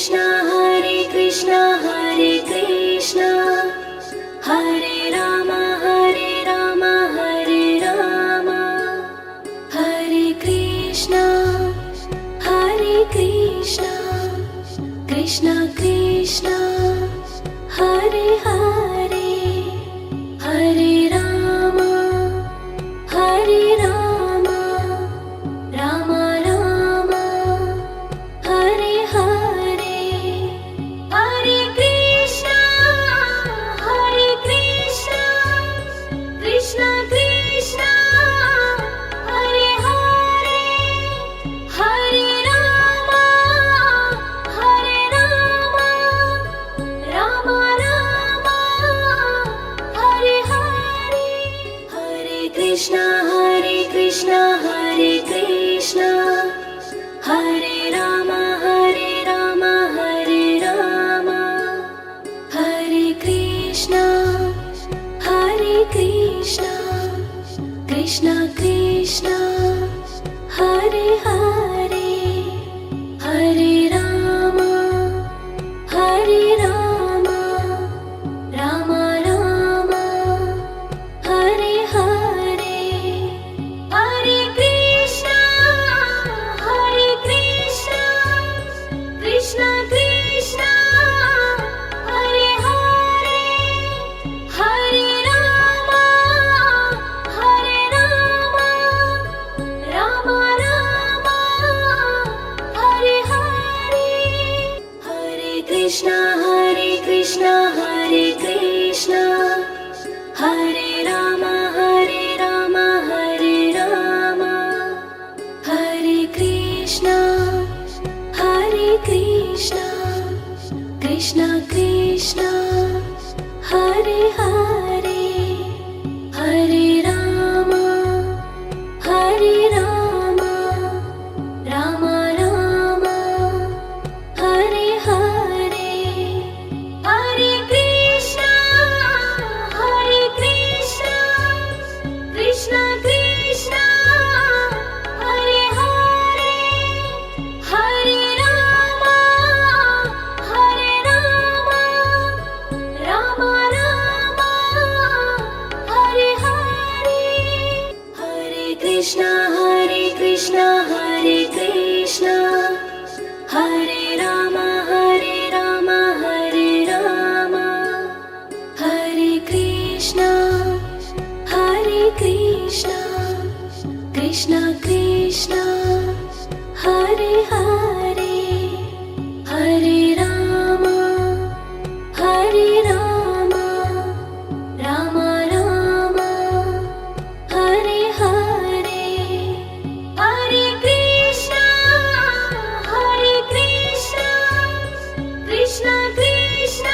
Krishna Hare Krishna Hare Ram Hare Ram Hare Krishna Krishna Krishna Hare Hare Hare Ram Ram Ram Hare Hare Hare Krishna Krishna Krishna Hare Hare Hare Ram Ram Ram Hare Hare Hare Krishna Hare Krishna Hare Ram Hare Ram Hare Krishna Krishna Krishna Hare Hare Hare Ram Ram Ram Hare Hare Hare Krishna Krishna Krishna Hare Hare Hare Ram Ram Ram Hare Hare Hare Krishna Hare Ram Hare Krishna Krishna Krishna Hare Hare Hare Ram Ram Ram Hare Hare Hare Krishna Krishna Krishna Hare Hare Hare Ram Ram Ram Hare Hare Hare Krishna Hare Ram Hare Krishna Krishna Krishna Hare Hare Hare Ram Ram Ram Hare Hare Hare Krishna Krishna Krishna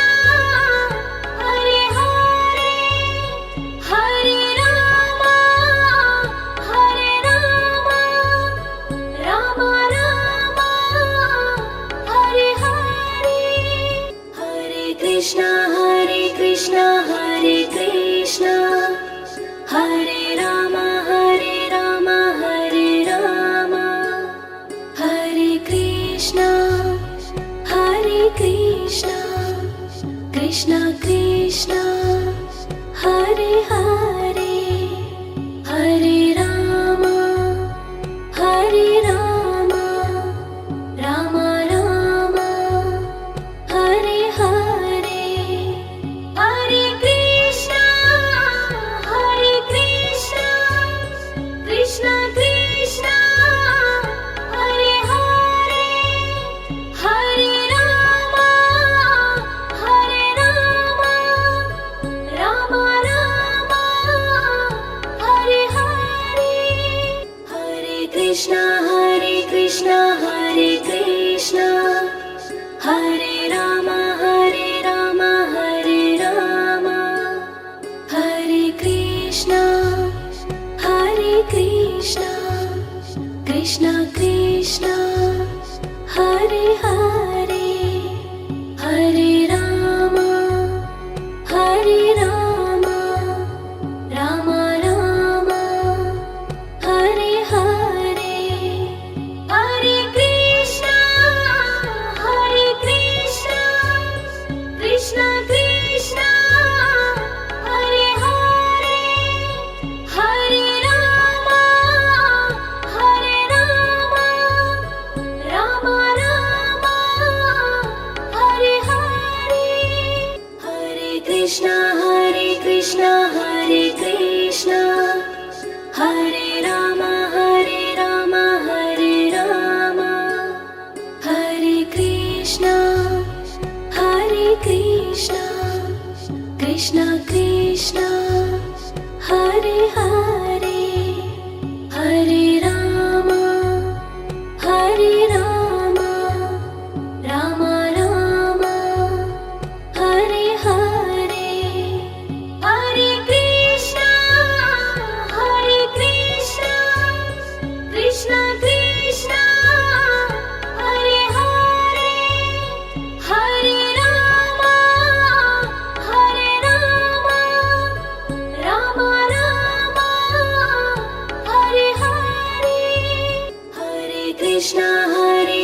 Hare Hare Hare Ram Ram Ram Hare Hare Hare Krishna Hare Ram Hare Krishna Krishna Krishna Hare Hare Hare Ram Ram Ram Hare Hare Hare Krishna Krishna Krishna Hare Hare Hare Ram Ram Ram Hare Hare Hare Krishna Hare Ram Hare Krishna Krishna Krishna Hare Hare Hare Ram Ram Ram Hare Hare Hare Krishna Krishna Hare Krishna Hare Rama Hare Rama Hare Krishna Krishna Krishna Hare Hare Hare Rama Rama Rama Hare Hare Hare Krishna Krishna Krishna Hare Hare Hare Rama Rama Rama Hare Hare Hare Krishna Hare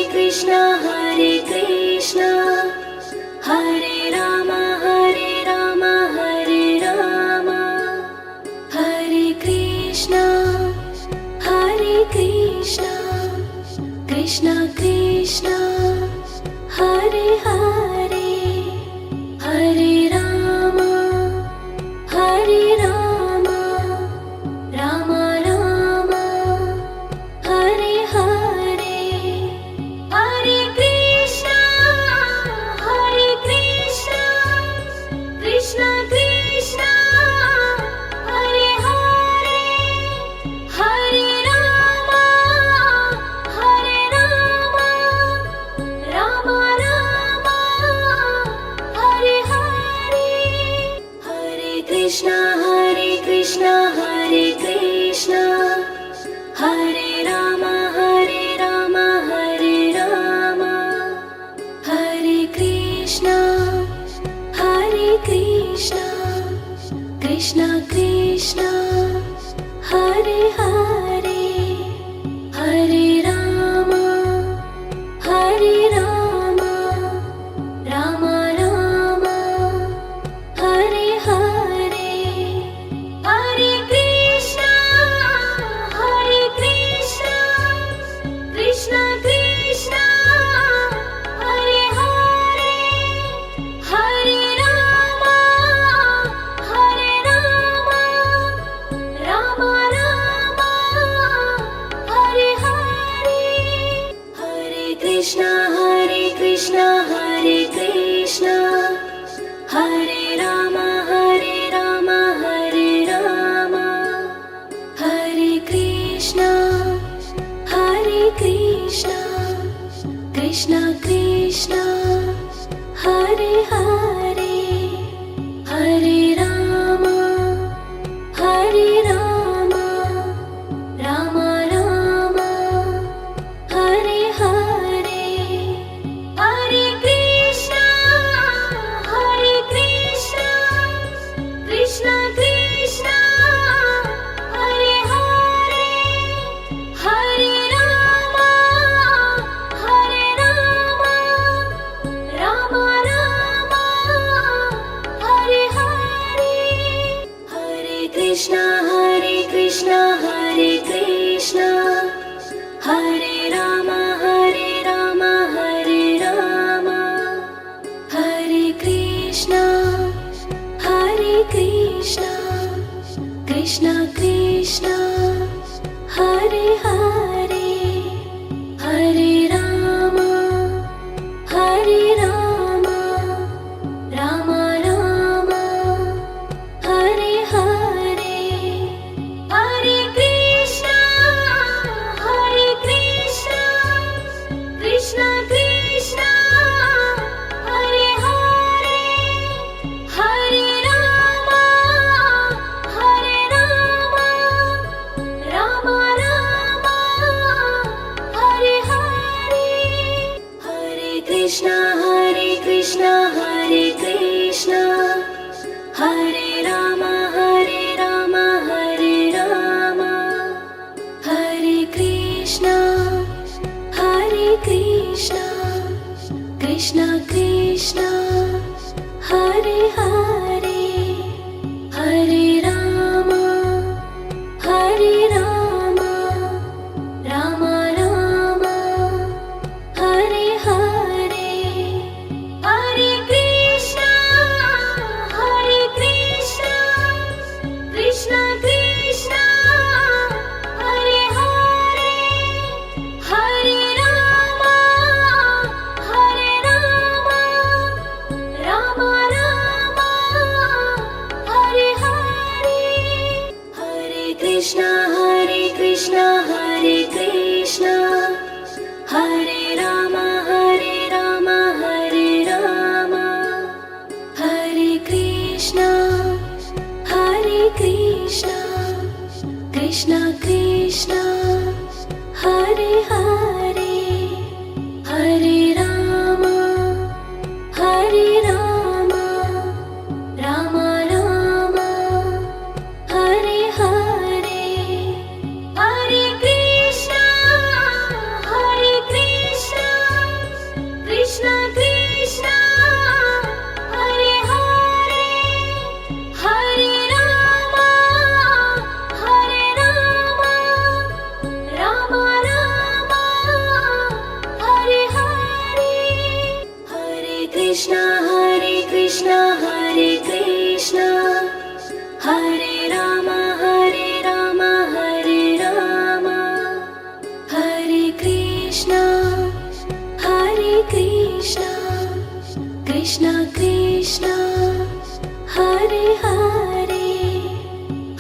Krishna Hare Rama Hare Rama Hare Krishna Krishna Krishna Hare Hare Hare Rama Rama Rama Hare Hare Hare Krishna Krishna Krishna Hare Hare Hare Rama Rama Rama Hare Hare Hare Krishna Hare Krishna Hare Rama Hare Rama Hare Krishna Krishna Krishna Hare Hare Hare Rama Rama Rama Hare Hare Hare Krishna Krishna Krishna Hare Hare Hare Rama Rama Rama Hare Hare Hare Krishna Hare Rama Hare Rama Hare Krishna Krishna Krishna Hare Hare Hare Rama Rama Rama Hare Hare Hare Krishna Krishna Krishna Hare Hare Hare Rama Rama Rama Hare Hare Hare Krishna Hare Rama Hare Rama Hare Krishna Krishna Krishna Hare Hare Hare Rama Rama Rama Hare Hare Hare Krishna Krishna Krishna Hare Hare Hare Rama Rama Rama Hare Hare Hare Krishna Hare Krishna Hare Rama Hare Rama Hare Krishna Krishna Krishna Hare Hare Hare Rama Rama Rama Hare Hare Hare Krishna Krishna Hare Krishna Hare Krishna Hare Rama Hare Rama Hare Rama Hare Krishna Krishna Krishna Hare Hare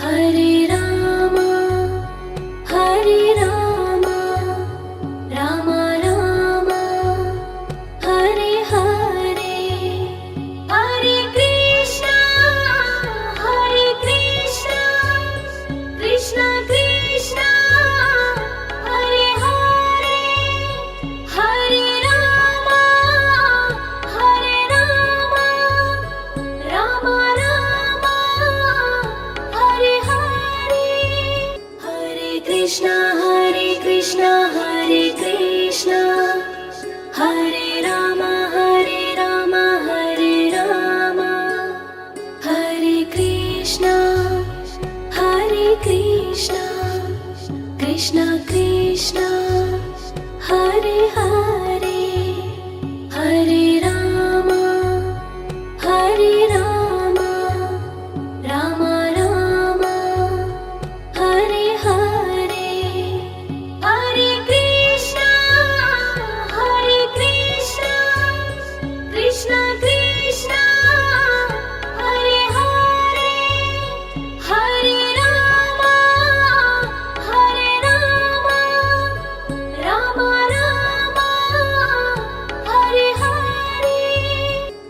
Hare Rama Rama Rama Hare Hare Hare Krishna Krishna Krishna Hare Hare Hare Rama Rama Rama Hare Hare Hare Krishna Hare Krishna Hare Rama Hare Rama Hare Krishna Krishna Krishna Hare Hare Hare Rama Rama Rama Hare Hare Hare Krishna Krishna Krishna Hare Hare Hare Rama Rama Rama Hare Hare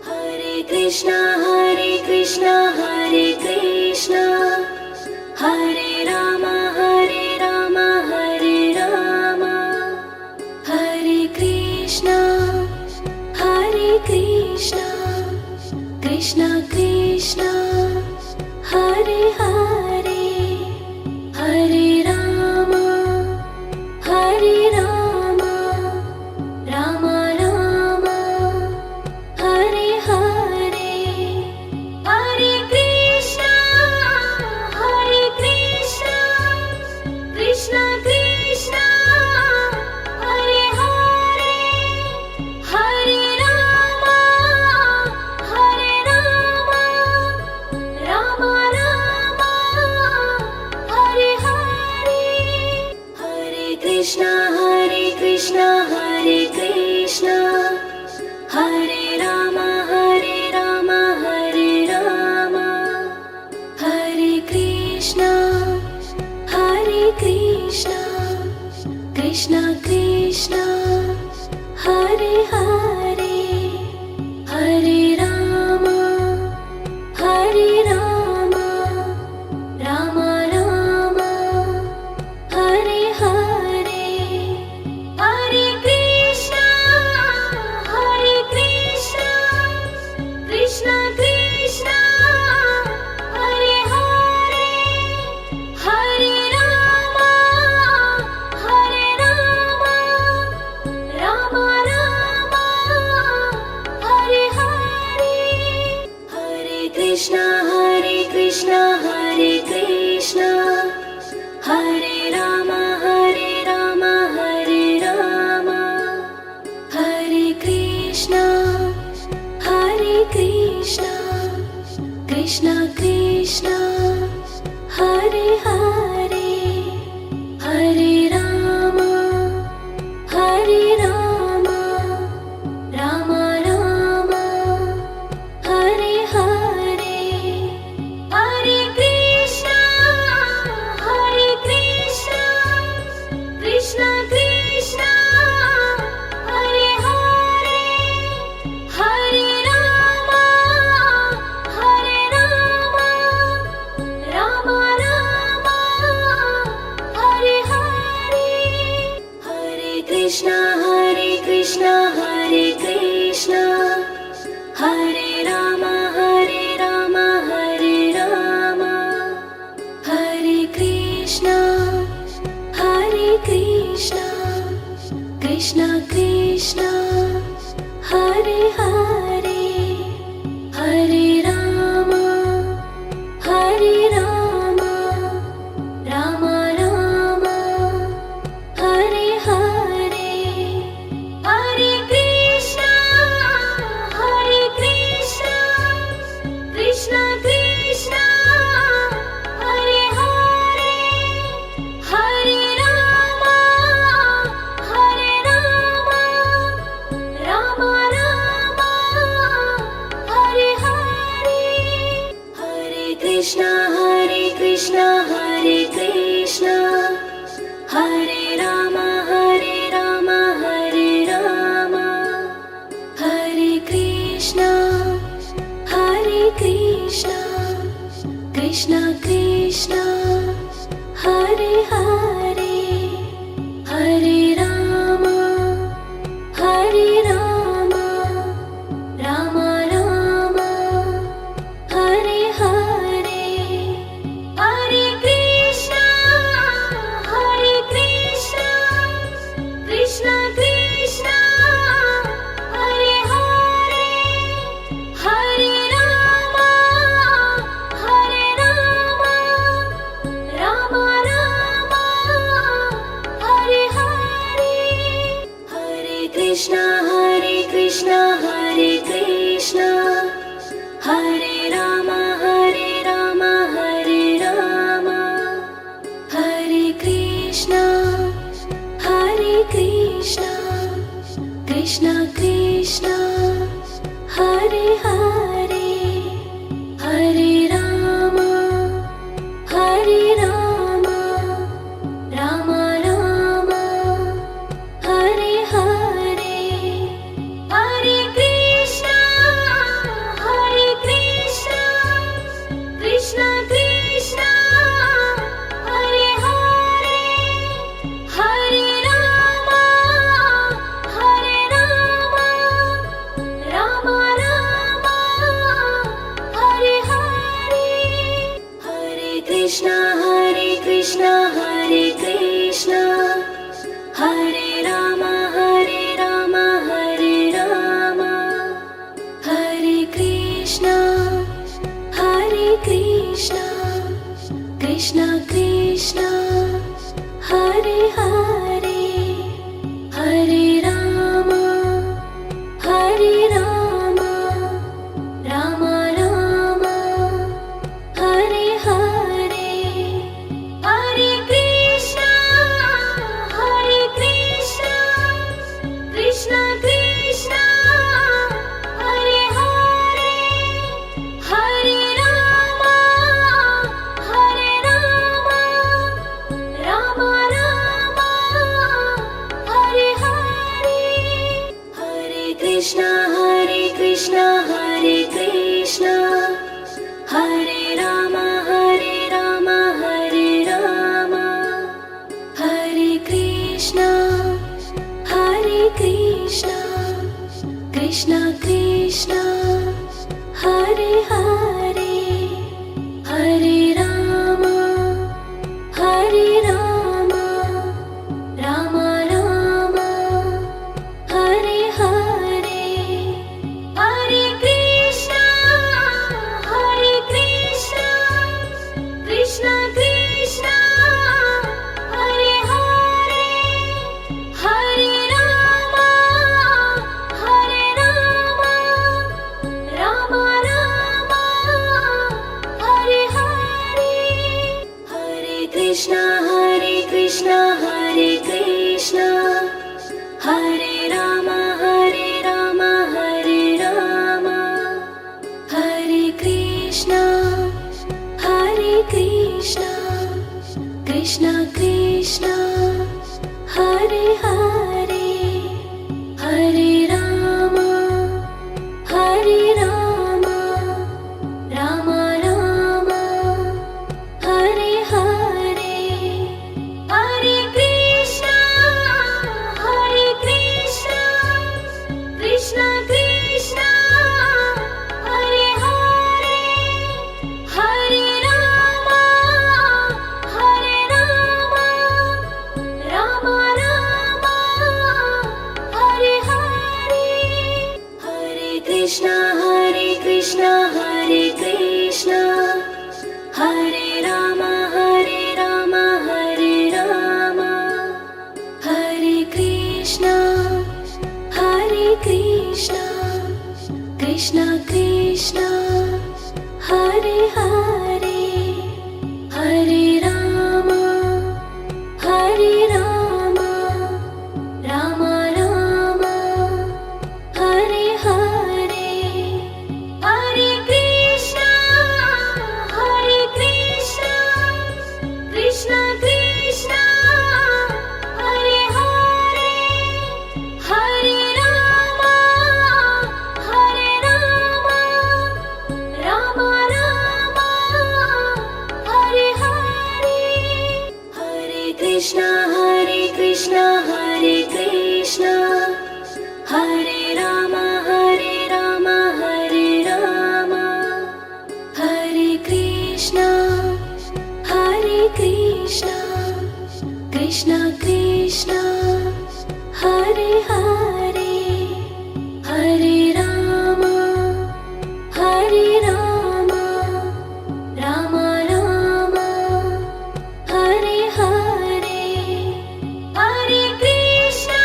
Hare Krishna Hare Krishna Hare Rama Hare Rama Hare Krishna Krishna Krishna Hare Hare Hare Rama Rama Rama Hare Hare Hare Krishna Krishna Krishna Hare Hare Hare Rama Rama Rama Hare Hare Hare Krishna Hare Krishna Hare Rama Hare Rama Hare Krishna Krishna Krishna Hare Hare Hare Rama Rama Rama Hare Hare Hare Krishna Krishna Krishna Hare Hare Hare Rama Rama Rama Hare Hare Hare Krishna Hare Krishna Hare Rama Hare Rama Hare Krishna Krishna Krishna Hare Hare Hare Rama Rama Rama Hare Hare Hare Krishna Krishna Krishna Hare Hare Hare Rama Rama Rama Hare Hare Hare Krishna Hare Krishna Hare Rama Hare Rama Hare Krishna Krishna Krishna Hare Hare Hare Rama Rama Rama Hare Hare Hare Krishna Krishna Hare Krishna Hare Rama Hare Rama Hare Krishna Krishna Krishna Hare Hare Hare Rama Rama Rama Hare Hare Hare Krishna Krishna Krishna Hare Hare Hare Rama Rama Rama Hare Hare Hare Krishna Hare Krishna Hare Rama Hare Rama Hare Krishna Krishna Krishna Hare Hare Hare Rama Rama Rama Hare Hare Hare Krishna Krishna Krishna Hare Hare Hare Rama Rama Rama Hare Hare Hare Krishna Hare Krishna Hare Rama Hare Rama Hare Krishna Krishna Krishna Hare Hare Hare Rama Rama Rama Hare Hare Hare Krishna Krishna Krishna Hare Hare Hare Rama Rama Rama Hare Hare Hare Krishna Hare Krishna Hare Rama Hare Rama Hare Krishna Krishna Krishna Hare Hare Hare Rama Rama Rama Hare Hare Hare Krishna Krishna Krishna Hare Hare Hare Rama Rama Rama Hare Hare Hare Krishna Hare Rama Hare Rama Hare Krishna Krishna Krishna Hare Hare Hare Rama Rama Rama Hare Hare Hare Krishna Krishna Krishna Hare Hare Hare Rama Rama Rama Hare Hare Hare Krishna Hare Krishna Hare Rama Hare Rama Hare Krishna Krishna Krishna Hare Hare Hare Rama Rama Rama Hare Hare Hare Krishna Krishna Krishna Hare Hare Hare Rama Hare Rama Rama Rama Hare Hare Hare Krishna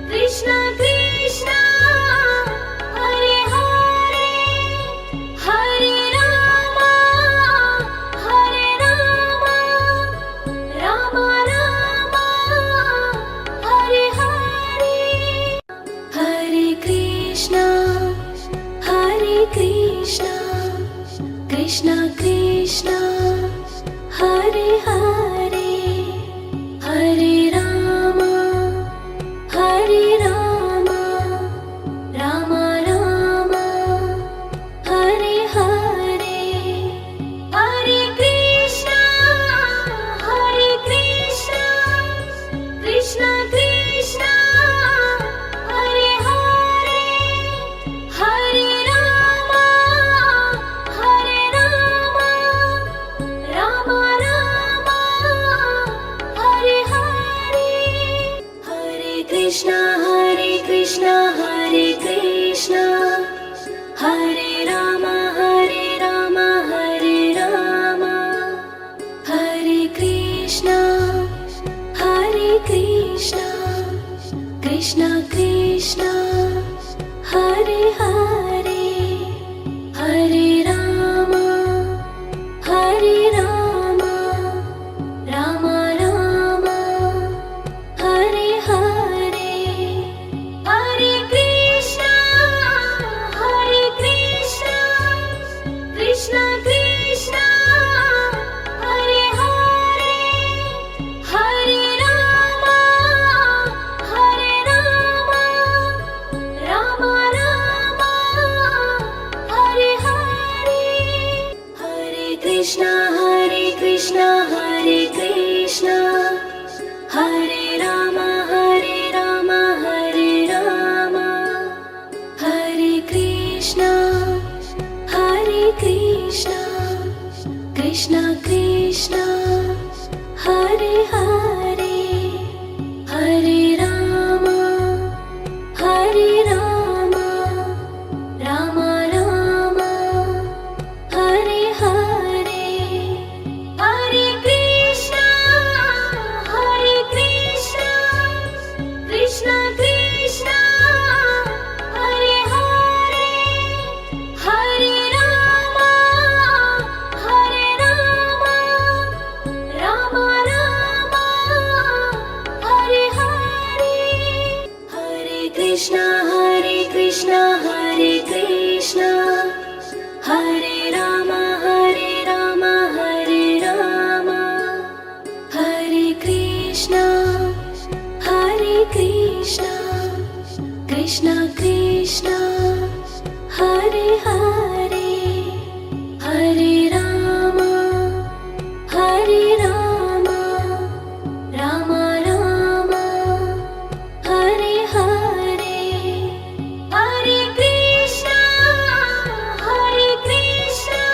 Krishna Krishna Hare Hare Hare Rama Rama Rama Hare Hare Hare Krishna Krishna Krishna Hare Hare Hare Rama Rama Rama Hare Hare Hare Krishna Krishna Krishna Hare Hare Hare Rama Rama Rama Hare Hare Hare Krishna Hare Krishna Hare Rama Hare Rama Hare Krishna Krishna Krishna Hare Hare Hare Rama Rama Rama Hare Hare Hare Krishna Krishna Krishna Hare Hare Hare Rama Rama Rama Hare Hare Hare Krishna Hare Krishna Hare Rama Hare Rama Hare Krishna Krishna Krishna Hare Hare Hare Rama Rama Rama Hare Hare Hare Krishna Krishna Krishna Hare Hare Hare Rama Rama Rama Hare Hare Hare Krishna Hare Rama Hare Rama Hare Krishna Krishna Krishna Hare Hare Hare Rama Rama Rama Hare Hare Hare Krishna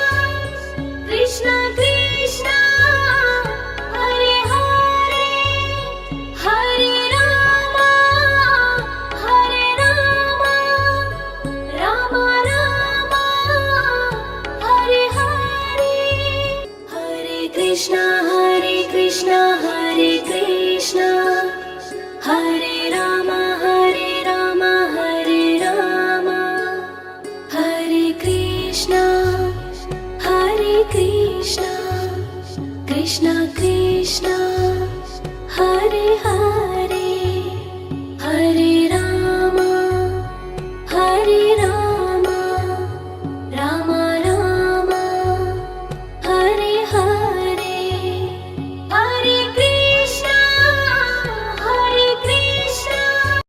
Krishna Krishna Hare Hare Hare Rama Rama Rama Hare Hare Hare Krishna Hare Krishna Hare Rama